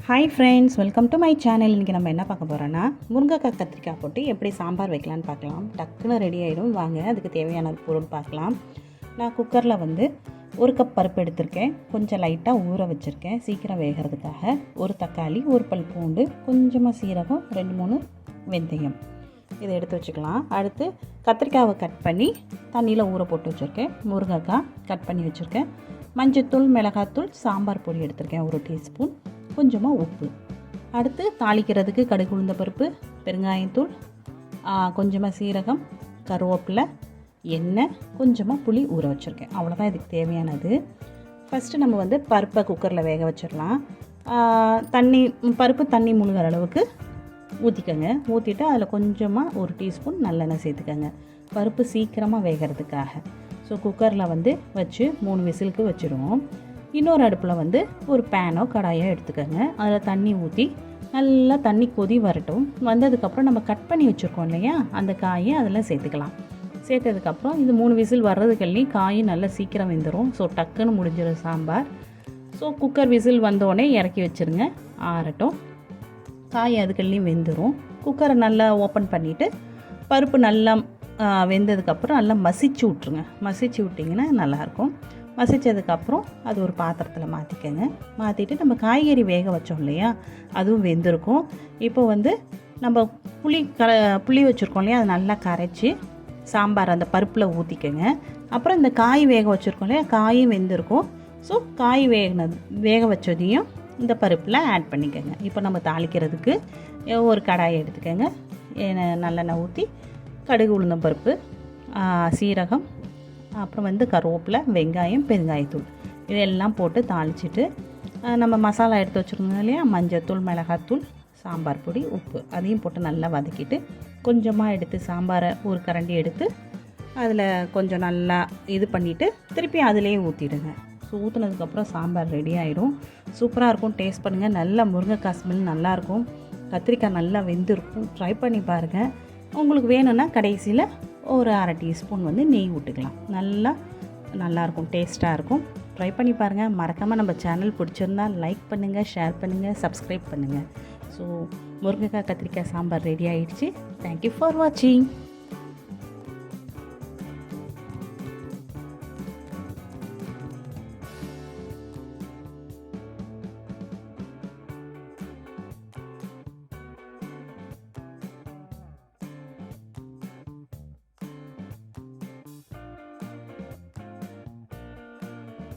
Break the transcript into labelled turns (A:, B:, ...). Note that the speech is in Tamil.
A: Hi friends, welcome to my channel. இன்றைக்கி நம்ம என்ன பார்க்க போகிறோன்னா முருங்கைக்காய் கத்திரிக்காய் போட்டு எப்படி சாம்பார் வைக்கலான்னு பார்க்கலாம். டக்குன்னு ரெடி ஆகிடும். வாங்க அதுக்கு தேவையான பொருள் பார்க்கலாம். நான் குக்கரில் ஒரு கப் பருப்பு எடுத்திருக்கேன். கொஞ்சம் லைட்டாக ஊற வச்சுருக்கேன் சீக்கிரம் வேகிறதுக்காக. ஒரு தக்காளி, ஒரு பல் பூண்டு, கொஞ்சமாக சீரகம், 2-3 வெந்தயம் இதை எடுத்து வச்சுக்கலாம். அடுத்து கத்திரிக்காவை கட் பண்ணி தண்ணியில் ஊற போட்டு வச்சுருக்கேன். முருங்கைக்காய் கட் பண்ணி வச்சுருக்கேன். மஞ்சத்தூள், மிளகாத்தூள், சாம்பார் பொடி எடுத்திருக்கேன் 1 டீஸ்பூன், கொஞ்சமாக உப்பு. அடுத்து தாளிக்கிறதுக்கு கடுகு, உளுந்த பருப்பு, பெருங்காயத்தூள், கொஞ்சமாக சீரகம், கருவேப்பிலை, எண்ணெய், கொஞ்சமாக புளி ஊற வச்சுருக்கேன். அவ்வளோதான் இதுக்கு தேவையானது. ஃபஸ்ட்டு நம்ம பருப்பை குக்கரில் வேக வச்சிடலாம். பருப்பு தண்ணி முழுகிற அளவுக்கு ஊற்றிக்கோங்க. ஊற்றிட்டு அதில் கொஞ்சமாக 1 டீஸ்பூன் நல்லெண்ணெய் சேர்த்துக்கோங்க, பருப்பு சீக்கிரமாக வேகிறதுக்காக. ஸோ குக்கரில் வச்சு 3 விசிலுக்கு வச்சுருவோம். இன்னொரு அடுப்பில் ஒரு பேனோ கடாயோ எடுத்துக்கோங்க. அதில் தண்ணி ஊற்றி நல்லா தண்ணி கொதி வரட்டும். வந்ததுக்கப்புறம் நம்ம கட் பண்ணி வச்சுருக்கோம் இல்லையா, அந்த காயை அதில் சேர்த்துக்கலாம். சேர்த்ததுக்கப்புறம் இது 3 விசில் வர்றதுக்கள்லையும் காயும் நல்லா சீக்கிரம் வெந்துடும். ஸோ டக்குன்னு முடிஞ்சிடும் சாம்பார். ஸோ குக்கர் விசில் வந்தோடனே இறக்கி வச்சுருங்க, ஆறட்டும். காய் அதுக்கள்லையும் வெந்துடும். குக்கரை நல்லா ஓப்பன் பண்ணிவிட்டு பருப்பு நல்லா வெந்ததுக்கப்புறம் நல்லா மசிச்சு விட்ருங்க. மசிச்சு விட்டிங்கன்னா நல்லாயிருக்கும். மசித்ததுக்கப்புறம் அது ஒரு பாத்திரத்தில் மாற்றிக்கோங்க. மாற்றிட்டு நம்ம காய்கறி வேக வச்சோம் இல்லையா, அதுவும் வெந்திருக்கும். இப்போ நம்ம புளி வச்சுருக்கோம் இல்லையா, அதை நல்லா கரைச்சி சாம்பார் அந்த பருப்பில் ஊற்றிக்கோங்க. அப்புறம் இந்த காய் வேக வச்சுருக்கோம் இல்லையா, காயும் வெந்திருக்கும். ஸோ காய் வேக வச்சதையும் இந்த பருப்பில் ஆட் பண்ணிக்கோங்க. இப்போ நம்ம தாளிக்கிறதுக்கு ஒரு கடாயை எடுத்துக்கோங்க. நல்லெண்ணெய் ஊற்றி கடுகு, உளுந்தம் பருப்பு, சீரகம், அப்புறம் கருவேப்பிலை, வெங்காயம், பெருங்காயத்தூள் இதெல்லாம் போட்டு தாளிச்சிட்டு நம்ம மசாலா எடுத்து வச்சுருந்தோம் இல்லையா, மஞ்சத்தூள், மிளகாத்தூள், சாம்பார் பொடி, உப்பு அதையும் போட்டு நல்லா வதக்கிட்டு கொஞ்சமாக எடுத்து சாம்பாரை ஒரு கரண்டி எடுத்து அதில் கொஞ்சம் நல்லா இது பண்ணிவிட்டு திருப்பி அதிலேயே ஊற்றிடுங்க. ஸோ ஊற்றுனதுக்கப்புறம் சாம்பார் ரெடி ஆகிடும். சூப்பராக இருக்கும். டேஸ்ட் பண்ணுங்கள். நல்லா முருங்கைக்காய் ஸ்மெல் நல்லாயிருக்கும். கத்திரிக்காய் நல்லா வெந்திருக்கும். ட்ரை பண்ணி பாருங்கள். உங்களுக்கு வேணும்னா கடைசியில் ஒரு 1/2 டீஸ்பூன் நெய் விட்டுக்கலாம். நல்லாயிருக்கும், டேஸ்ட்டாக இருக்கும். ட்ரை பண்ணி பாருங்கள். மறக்காமல் நம்ம சேனல் பிடிச்சிருந்தால் லைக் பண்ணுங்கள், ஷேர் பண்ணுங்கள், சப்ஸ்கிரைப் பண்ணுங்கள். ஸோ முருங்கைக்காய் கத்திரிக்காய் சாம்பார் ரெடி ஆகிடுச்சு. தேங்க்யூ ஃபார் வாட்சிங்.